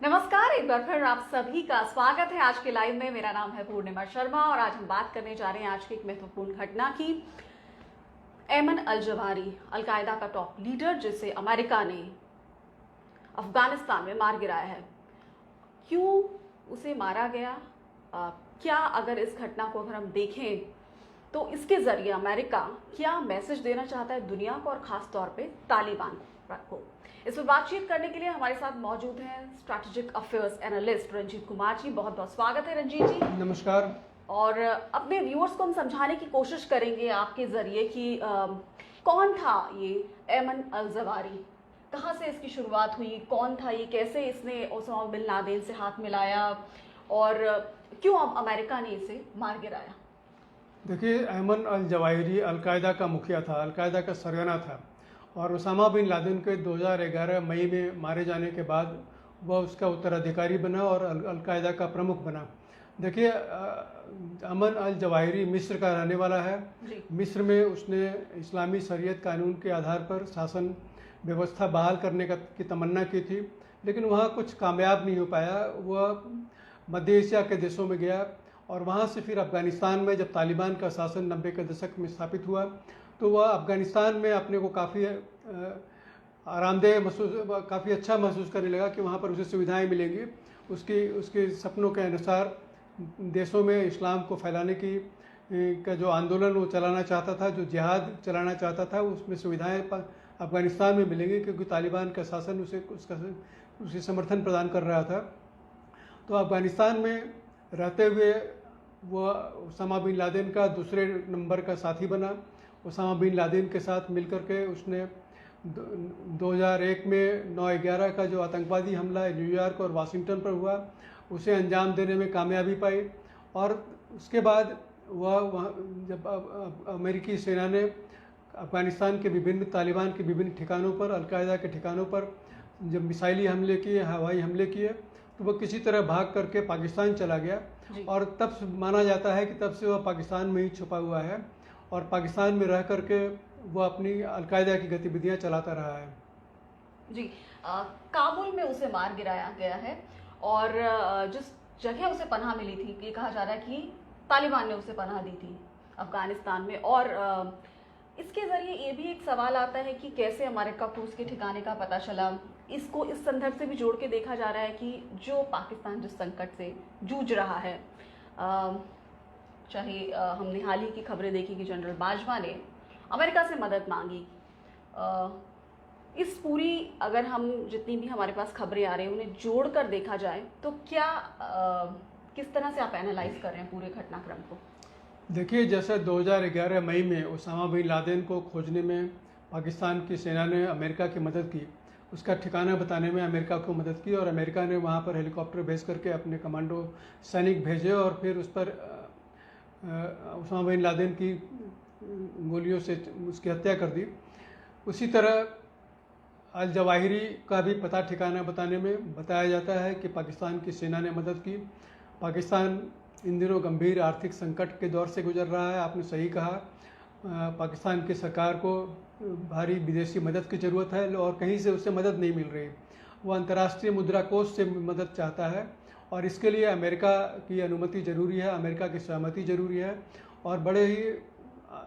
नमस्कार, एक बार फिर आप सभी का स्वागत है आज के लाइव में। मेरा नाम है पूर्णिमा शर्मा और आज हम बात करने जा रहे हैं आज की एक महत्वपूर्ण घटना की। एमन अल जवाहिरी, अलकायदा का टॉप लीडर, जिसे अमेरिका ने अफगानिस्तान में मार गिराया है। क्यों उसे मारा गया? क्या अगर इस घटना को अगर हम देखें तो इसके जरिए अमेरिका क्या मैसेज देना चाहता है दुनिया को और खास तौर पे तालिबान को? इस पर बातचीत करने के लिए हमारे साथ मौजूद हैं strategic affairs analyst Ranjeet Kumar ji. बहुत बहुत स्वागत है रंजीत जी। नमस्कार। और अपने व्यूअर्स को हम समझाने की कोशिश करेंगे आपके जरिए कि कौन था ये एमन अल जवाहिरी, कहाँ से इसकी शुरुआत हुई, कौन था ये, कैसे इसने ओसामा बिन लादेन से हाथ मिलाया और क्यों अब अमेरिका ने इसे मार गिराया। देखिए, एमन अल जवाहिरी अलकायदा का मुखिया था, अलकायदा का सरगना था और ओसामा बिन लादेन के 2011 मई में मारे जाने के बाद वह उसका उत्तराधिकारी बना और अलकायदा का प्रमुख बना। देखिए, एमन अल जवाहिरी मिस्र का रहने वाला है। मिस्र में उसने इस्लामी शरीयत कानून के आधार पर शासन व्यवस्था बहाल करने की तमन्ना की थी, लेकिन वहाँ कुछ कामयाब नहीं हो पाया। वह मध्य एशिया के देशों में गया और वहाँ से फिर अफ़गानिस्तान में जब तालिबान का शासन 90 के दशक में स्थापित हुआ तो वह अफ़गानिस्तान में अपने को काफ़ी आरामदेह महसूस, काफ़ी अच्छा महसूस करने लगा कि वहाँ पर उसे सुविधाएं मिलेंगी। उसके सपनों के अनुसार देशों में इस्लाम को फैलाने की का जो आंदोलन वो चलाना चाहता था, जो जिहाद चलाना चाहता था, उसमें सुविधाएं अफ़गानिस्तान में मिलेंगी क्योंकि तालिबान का शासन उसे समर्थन प्रदान कर रहा था। तो अफ़गानिस्तान में रहते हुए वह ओसामा बिन लादेन का दूसरे नंबर का साथी बना। ओसामा बिन लादेन के साथ मिलकर के उसने 2001 में 9/11 का जो आतंकवादी हमला न्यूयॉर्क और वाशिंगटन पर हुआ उसे अंजाम देने में कामयाबी पाई। और उसके बाद वह जब अमेरिकी सेना ने अफ़गानिस्तान के विभिन्न तालिबान के विभिन्न ठिकानों पर, अलकायदा के ठिकानों पर जब मिसाइली हमले किए, हवाई हमले किए, तो वह किसी तरह भाग करके पाकिस्तान चला गया और तब माना जाता है कि तब से वह पाकिस्तान में ही छुपा हुआ है और पाकिस्तान में रह करके वह अपनी अलकायदा की गतिविधियां चलाता रहा है। जी, काबुल में उसे मार गिराया गया है और जिस जगह उसे पनाह मिली थी, ये कहा जा रहा है कि तालिबान ने उसे पनाह दी थी अफगानिस्तान में। और इसके जरिए ये भी एक सवाल आता है कि कैसे अमेरिका को उसके ठिकाने का पता चला। इसको इस संदर्भ से भी जोड़ के देखा जा रहा है कि जो पाकिस्तान जिस संकट से जूझ रहा है, चाहे हमने हाल ही की खबरें देखी कि जनरल बाजवा ने अमेरिका से मदद मांगी। इस पूरी, अगर हम जितनी भी हमारे पास खबरें आ रही हैं उन्हें जोड़कर देखा जाए तो क्या किस तरह से आप एनालाइज कर रहे हैं पूरे घटनाक्रम को? देखिए, जैसे 2011 मई में ओसामा बिन लादेन को खोजने में पाकिस्तान की सेना ने अमेरिका की मदद की, उसका ठिकाना बताने में अमेरिका को मदद की और अमेरिका ने वहाँ पर हेलीकॉप्टर भेज करके अपने कमांडो सैनिक भेजे और फिर उस पर ओसामा बिन लादेन की गोलियों से उसकी हत्या कर दी। उसी तरह अल जवाहिरी का भी पता ठिकाना बताने में बताया जाता है कि पाकिस्तान की सेना ने मदद की। पाकिस्तान इन दिनों गंभीर आर्थिक संकट के दौर से गुजर रहा है। आपने सही कहा, पाकिस्तान की सरकार को भारी विदेशी मदद की ज़रूरत है और कहीं से उसे मदद नहीं मिल रही। वो अंतर्राष्ट्रीय मुद्रा कोष से मदद चाहता है और इसके लिए अमेरिका की अनुमति ज़रूरी है, अमेरिका की सहमति ज़रूरी है। और बड़े ही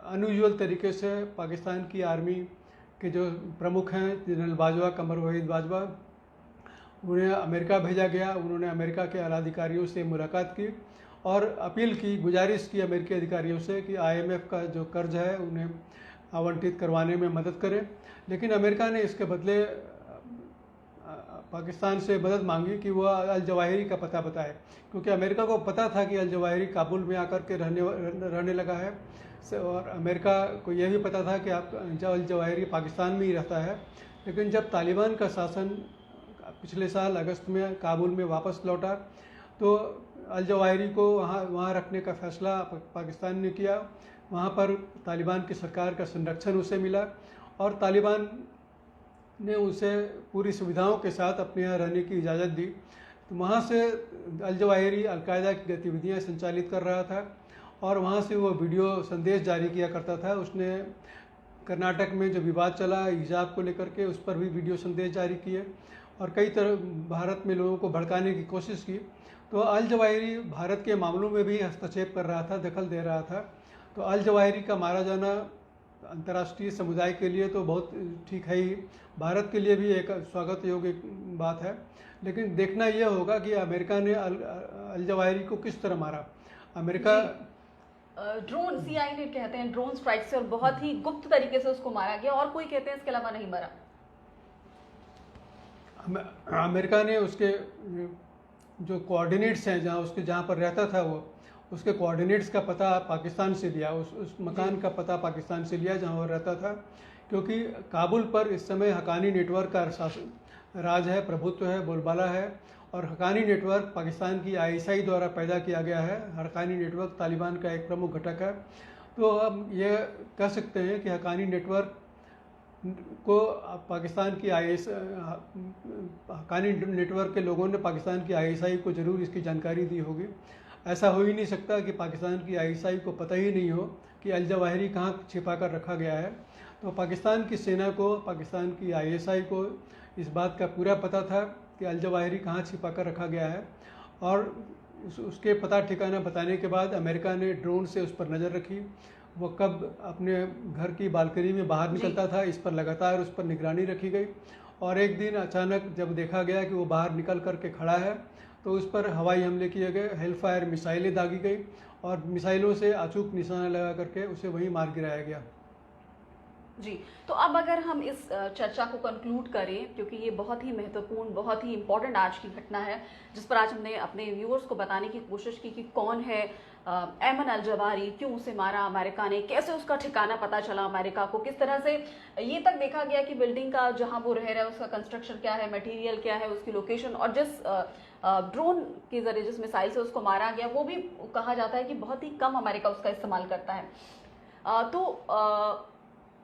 अनयूजुअल तरीके से पाकिस्तान की आर्मी के जो प्रमुख हैं जनरल बाजवा, कमर वहीद बाजवा, उन्हें अमेरिका भेजा गया। उन्होंने अमेरिका के आला अधिकारियों से मुलाकात की और अपील की, गुजारिश की अमेरिकी अधिकारियों से कि IMF का जो कर्ज है उन्हें आवंटित करवाने में मदद करें। लेकिन अमेरिका ने इसके बदले पाकिस्तान से मदद मांगी कि वह अल जवाहिरी का पता बताए, क्योंकि अमेरिका को पता था कि अल जवाहिरी काबुल में आकर के रहने लगा है और अमेरिका को यह भी पता था कि अल जवाहिरी पाकिस्तान में ही रहता है। लेकिन जब तालिबान का शासन पिछले साल अगस्त में काबुल में वापस लौटा तो अल जवाहिरी को वहाँ रखने का फैसला पाकिस्तान ने किया। वहाँ पर तालिबान की सरकार का संरक्षण उसे मिला और तालिबान ने उसे पूरी सुविधाओं के साथ अपने यहाँ रहने की इजाज़त दी। तो वहाँ से अल जवाहिरी अलकायदा की गतिविधियाँ संचालित कर रहा था और वहाँ से वो वीडियो संदेश जारी किया करता था। उसने कर्नाटक में जो विवाद चला हिजाब को लेकर के, उस पर भी वीडियो संदेश जारी किए और कई तरह भारत में लोगों को भड़काने की कोशिश की। तो अल जवाहिरी भारत के मामलों में भी हस्तक्षेप कर रहा था, दखल दे रहा था। तो अल जवाहिरी का मारा जाना अंतर्राष्ट्रीय समुदाय के लिए तो बहुत ठीक है ही, भारत के लिए भी एक स्वागत योग्य बात है। लेकिन देखना यह होगा कि अमेरिका ने अल जवाहिरी को किस तरह मारा। अमेरिका ड्रोन, CIA कहते हैं ड्रोन स्ट्राइक से, और बहुत ही गुप्त तरीके से उसको मारा गया, और कोई कहते हैं इसके अलावा नहीं मरा। अमेरिका ने उसके जो कोऑर्डिनेट्स हैं, जहाँ पर रहता था वो, उसके कोऑर्डिनेट्स का पता पाकिस्तान से लिया, उस मकान का पता पाकिस्तान से लिया जहाँ वो रहता था। क्योंकि काबुल पर इस समय हक्कानी नेटवर्क का राज है, प्रभुत्व है, बोलबाला है। और हक्कानी नेटवर्क पाकिस्तान की ISI द्वारा पैदा किया गया है। हक्कानी नेटवर्क तालिबान का एक प्रमुख घटक है। तो हम ये कह सकते हैं कि हक्कानी नेटवर्क को पाकिस्तान की हक्कानी नेटवर्क के लोगों ने पाकिस्तान की ISI को ज़रूर इसकी जानकारी दी होगी। ऐसा हो ही नहीं सकता कि पाकिस्तान की ISI को पता ही नहीं हो कि अल जवाहिरी कहाँ छिपा कर रखा गया है। तो पाकिस्तान की सेना को, पाकिस्तान की ISI को इस बात का पूरा पता था कि अल जवाहिरी कहाँ छिपा कर रखा गया है। और उसके पता ठिकाना बताने के बाद अमेरिका ने ड्रोन से उस पर नज़र रखी। वो कब अपने घर की बालकनी में बाहर निकलता था, इस पर लगातार उस पर निगरानी रखी गई। और एक दिन अचानक जब देखा गया कि वो बाहर निकल कर के खड़ा है, तो उस पर हवाई हमले किए गए, हेलफायर मिसाइलें दागी गई और मिसाइलों से अचूक निशाना लगा करके उसे वहीं मार गिराया गया। जी, तो अब अगर हम इस चर्चा को कंक्लूड करें, क्योंकि ये बहुत ही महत्वपूर्ण, बहुत ही इम्पोर्टेंट आज की घटना है, जिस पर आज हमने अपने व्यूअर्स को बताने की कोशिश की कि कौन है ऐमन अल जवाहिरी, क्यों उसे मारा अमेरिका ने, कैसे उसका ठिकाना पता चला अमेरिका को, किस तरह से ये तक देखा गया कि बिल्डिंग का जहां वो रह रहा है उसका कंस्ट्रक्शन क्या है, मटेरियल क्या है, उसकी लोकेशन, और जिस ड्रोन के जरिए जिस मिसाइल से उसको मारा गया, वो भी कहा जाता है कि बहुत ही कम अमेरिका उसका इस्तेमाल करता है। तो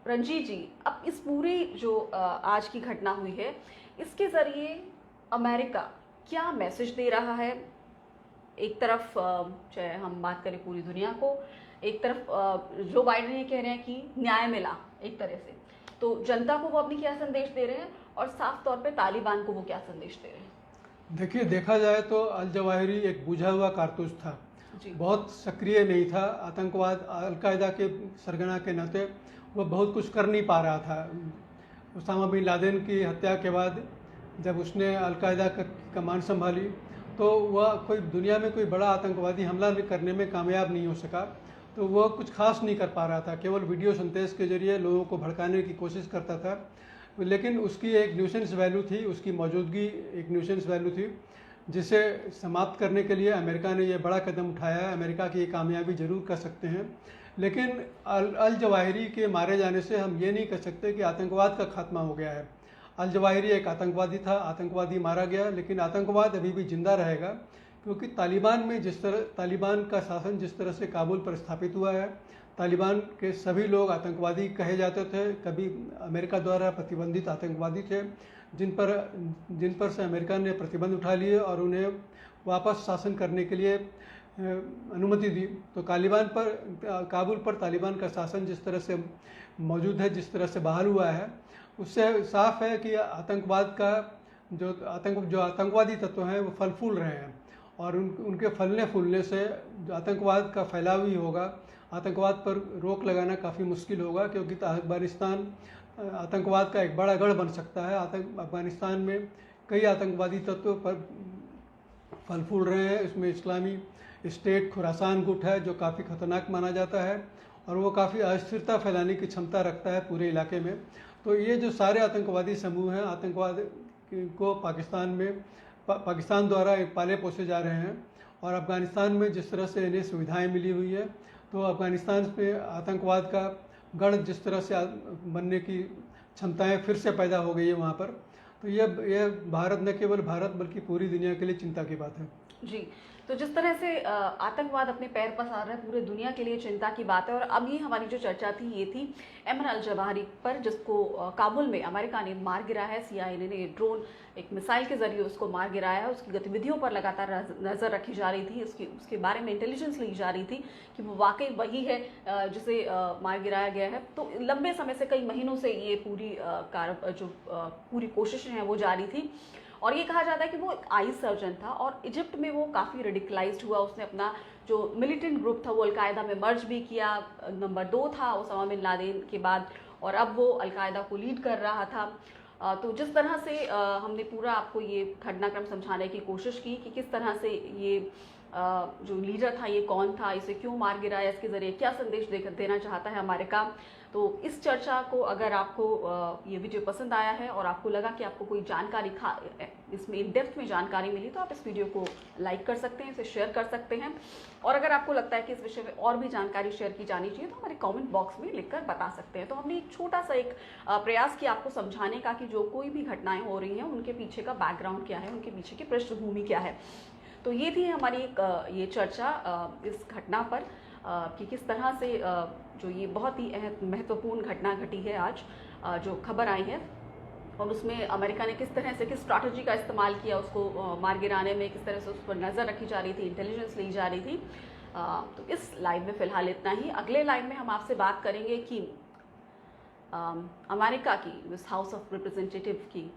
रंजीत जी, अब इस पूरी जो आज की घटना हुई है, इसके जरिए अमेरिका क्या मैसेज दे रहा है? एक तरफ चाहे हम बात करें पूरी दुनिया को, एक तरफ जो बाइडेन ये कह रहे हैं कि न्याय मिला एक तरह से, तो जनता को वो अपनी क्या संदेश दे रहे हैं, और साफ तौर पे तालिबान को वो क्या संदेश दे रहे हैं? देखिए, देखा जाए तो अल जवाहिरी एक बुझा हुआ कारतूस था, बहुत सक्रिय नहीं था। आतंकवाद, अलकायदा के सरगना के नाते वो बहुत कुछ कर नहीं पा रहा था। उसामा बिन लादेन की हत्या के बाद जब उसने अलकायदा की कमान संभाली, तो वह कोई दुनिया में कोई बड़ा आतंकवादी हमला करने में कामयाब नहीं हो सका। तो वह कुछ खास नहीं कर पा रहा था, केवल वीडियो संदेश के जरिए लोगों को भड़काने की कोशिश करता था। लेकिन उसकी एक न्यूसेंस वैल्यू थी, उसकी मौजूदगी एक न्यूसेंस वैल्यू थी, जिसे समाप्त करने के लिए अमेरिका ने यह बड़ा कदम उठाया है। अमेरिका की ये कामयाबी जरूर कह सकते हैं। लेकिन अल जवाहिरी के मारे जाने से हम ये नहीं कह सकते कि आतंकवाद का खात्मा हो गया है। अल जवाहिरी एक आतंकवादी था, आतंकवादी मारा गया, लेकिन आतंकवाद अभी भी जिंदा रहेगा, क्योंकि तालिबान में तालिबान का शासन जिस तरह से काबुल पर स्थापित हुआ है, तालिबान के सभी लोग आतंकवादी कहे जाते थे, कभी अमेरिका द्वारा प्रतिबंधित आतंकवादी थे, जिन पर से अमेरिका ने प्रतिबंध उठा लिए और उन्हें वापस शासन करने के लिए अनुमति दी। तो काबुल पर तालिबान का शासन जिस तरह से मौजूद है, जिस तरह से बहाल हुआ है, उससे साफ है कि आतंकवाद का जो आतंकवादी तत्व हैं वो फल फूल रहे हैं, और उनके फलने फूलने से जो आतंकवाद का फैलाव ही होगा, आतंकवाद पर रोक लगाना काफ़ी मुश्किल होगा, क्योंकि अफगानिस्तान आतंकवाद का एक बड़ा गढ़ बन सकता है। अफगानिस्तान में कई आतंकवादी तत्व पर फल फूल रहे हैं। इसमें इस्लामी स्टेट खुरासान गुट है, जो काफ़ी खतरनाक माना जाता है, और वो काफ़ी अस्थिरता फैलाने की क्षमता रखता है पूरे इलाके में। तो ये जो सारे आतंकवादी समूह हैं, आतंकवाद को पाकिस्तान द्वारा पाले पोसे जा रहे हैं, और अफगानिस्तान में जिस तरह से इन्हें सुविधाएं मिली हुई है, तो अफगानिस्तान में आतंकवाद का गढ़ जिस तरह से बनने की क्षमताएं फिर से पैदा हो गई है वहाँ पर। तो यह भारत, न केवल भारत बल्कि पूरी दुनिया के लिए चिंता की बात है। जी, तो जिस तरह से आतंकवाद अपने पैर पसार रहा है, पूरे दुनिया के लिए चिंता की बात है। और अब ये हमारी जो चर्चा थी, ये थी ऐमन अल जवाहिरी पर, जिसको काबुल में अमेरिका ने मार गिराया है। CIA ने ड्रोन, एक मिसाइल के जरिए उसको मार गिराया है। उसकी गतिविधियों पर लगातार नज़र रखी जा रही थी, उसके बारे में इंटेलिजेंस ली जा रही थी कि वो वाकई वही है जिसे मार गिराया गया है। तो लंबे समय से, कई महीनों से ये पूरी कोशिशें हैं वो जारी थी, और ये कहा जाता है कि वो एक आई सर्जन था और इजिप्ट में वो काफ़ी रेडिकलाइज्ड हुआ। उसने अपना जो मिलिटेंट ग्रुप था वो अलकायदा में मर्ज भी किया। नंबर 2 था ओसामा बिन लादेन के बाद, और अब वो अलकायदा को लीड कर रहा था। तो जिस तरह से हमने पूरा आपको ये घटनाक्रम समझाने की कोशिश की कि किस तरह से ये जो लीडर था ये कौन था, इसे क्यों मार गिराया, इसके ज़रिए क्या संदेश देना चाहता है अमेरिका। तो इस चर्चा को अगर आपको ये वीडियो पसंद आया है और आपको लगा कि आपको कोई जानकारी इसमें इन डेप्थ में जानकारी मिली, तो आप इस वीडियो को लाइक कर सकते हैं, इसे शेयर कर सकते हैं। और अगर आपको लगता है कि इस विषय में और भी जानकारी शेयर की जानी चाहिए तो हमारे कमेंट बॉक्स में लिखकर बता सकते हैं। तो हमने एक छोटा सा एक प्रयास किया आपको समझाने का कि जो कोई भी घटनाएं हो रही हैं उनके पीछे का बैकग्राउंड क्या है, उनके पीछे की पृष्ठभूमि क्या है। तो ये थी हमारी एक ये चर्चा इस घटना पर कि किस तरह से जो ये बहुत ही महत्वपूर्ण घटना घटी है आज, जो खबर आई है, और उसमें अमेरिका ने किस तरह से किस स्ट्रैटेजी का इस्तेमाल किया उसको मार गिराने में, किस तरह से उस पर नज़र रखी जा रही थी, इंटेलिजेंस ली जा रही थी। तो इस लाइव में फ़िलहाल इतना ही। अगले लाइव में हम आपसे बात करेंगे कि अमेरिका की इस हाउस ऑफ रिप्रेजेंटेटिव की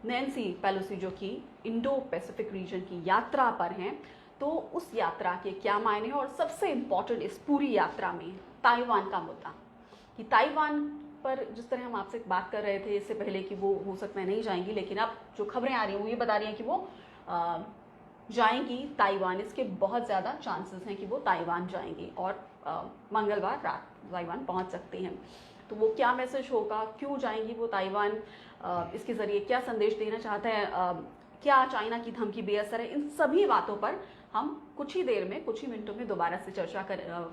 नैन्सी पेलोसी जो कि इंडो पैसिफिक रीजन की यात्रा पर हैं, तो उस यात्रा के क्या मायने हैं, और सबसे इम्पॉर्टेंट इस पूरी यात्रा में ताइवान का मुद्दा, कि ताइवान पर जिस तरह हम आपसे बात कर रहे थे इससे पहले कि वो हो सकता है नहीं जाएंगी, लेकिन अब जो खबरें आ रही हैं वो ये बता रही हैं कि वो जाएंगी ताइवान। इसके बहुत ज़्यादा चांसेस हैं कि वो ताइवान जाएंगी और मंगलवार रात ताइवान पहुंच सकती हैं। तो वो क्या मैसेज होगा, क्यों जाएंगी वो ताइवान, इसके ज़रिए क्या संदेश देना चाहते हैं, क्या चाइना की धमकी बेअसर है, इन सभी बातों पर हम कुछ ही देर में, कुछ ही मिनटों में दोबारा से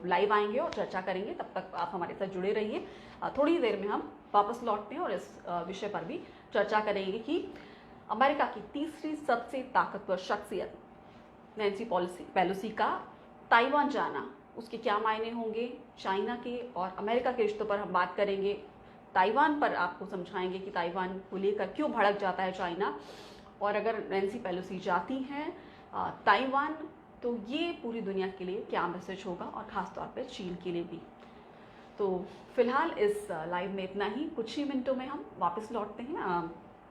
लाइव आएंगे और चर्चा करेंगे। तब तक आप हमारे साथ जुड़े रहिए। थोड़ी ही देर में हम वापस लौटते हैं और इस विषय पर भी चर्चा करेंगे कि अमेरिका की तीसरी सबसे ताकतवर शख्सियत नैन्सी पेलोसी का ताइवान जाना, उसके क्या मायने होंगे, चाइना के और अमेरिका के रिश्तों पर हम बात करेंगे। ताइवान पर आपको समझाएंगे कि ताइवान को लेकर क्यों भड़क जाता है चाइना, और अगर नैन्सी पेलोसी जाती हैं ताइवान तो ये पूरी दुनिया के लिए क्या मैसेज होगा, और ख़ास तौर पे चीन के लिए भी। तो फिलहाल इस लाइव में इतना ही। कुछ ही मिनटों में हम वापस लौटते हैं।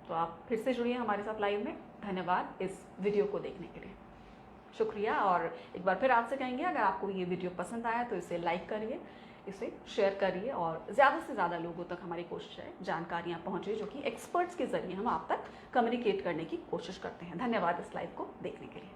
तो आप फिर से जुड़िए हमारे साथ लाइव में। धन्यवाद इस वीडियो को देखने के लिए, शुक्रिया। और एक बार फिर आपसे कहेंगे, अगर आपको ये वीडियो पसंद आया तो इसे लाइक करिए, इसे शेयर करिए, और ज़्यादा से ज़्यादा लोगों तक हमारी कोशिश है जानकारियाँ पहुँचे जो कि एक्सपर्ट्स के ज़रिए हम आप तक कम्युनिकेट करने की कोशिश करते हैं। धन्यवाद इस लाइव को देखने के लिए।